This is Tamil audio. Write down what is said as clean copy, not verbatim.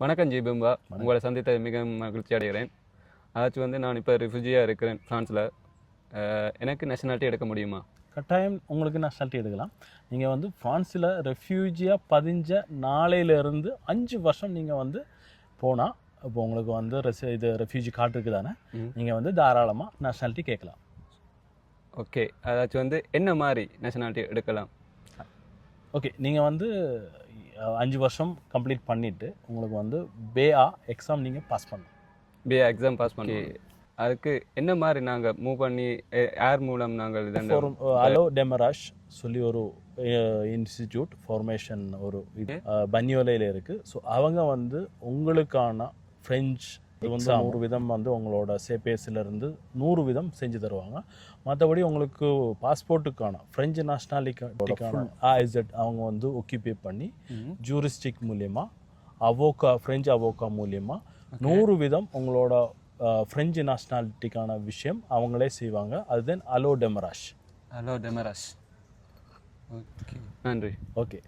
வணக்கம் ஜீபம்பா, உங்களை சந்தித்த மிக மகிழ்ச்சி அடைகிறேன். அதாச்சும் நான் இப்போ ரிஃப்யூஜியாக இருக்கிறேன் ஃப்ரான்ஸில். எனக்கு நேஷனாலிட்டி எடுக்க முடியுமா? கட்டாயம் உங்களுக்கு நேஷனாலிட்டி எடுக்கலாம். நீங்கள் ஃப்ரான்ஸில் ரெஃப்யூஜியாக பதிஞ்ச நாளையிலேருந்து 5 வருஷம் நீங்கள் போனால் இப்போ உங்களுக்கு இது ரெஃப்யூஜி கார்டு இருக்குது தானே, நீங்கள் தாராளமாக நேஷனாலிட்டி கேட்கலாம். ஓகே, அதாச்சும் என்ன மாதிரி நேஷனாலிட்டி எடுக்கலாம்? ஓகே, நீங்கள் 5 வருஷம் கம்ப்ளீட் பண்ணிவிட்டு உங்களுக்கு பேஆ எக்ஸாம் நீங்கள் பாஸ் பண்ணணும். பேஆ எக்ஸாம் பாஸ் பண்ணி அதுக்கு என்ன மாதிரி நாங்கள் மூவ் பண்ணி ஏர் மூலம் நாங்கள் அலோ டெமராஷ் சொல்லி ஒரு இன்ஸ்டிடியூட் ஃபார்மேஷன் ஒரு பன்யோலையில் இருக்குது. ஸோ அவங்க உங்களுக்கான ஃப்ரெஞ்ச் 100 விதம் உங்களோட சேபேஸிலேருந்து 100 விதம் செஞ்சு தருவாங்க. மற்றபடி உங்களுக்கு பாஸ்போர்ட்டுக்கான ஃப்ரெஞ்சு நேஷ்னாலிட்டிக்கான ஆஇசட் அவங்க ஒக்கிபே பண்ணி ஜூரிஸ்டிக் மூலியமாக ஃப்ரெஞ்சு அவோக்கா மூலியமாக 100 விதம் உங்களோட ஃப்ரெஞ்சு நேஷ்னாலிட்டிக்கான விஷயம் அவங்களே செய்வாங்க. அதுதான் அலோ டெமராஷ். ஓகே, நன்றி. ஓகே.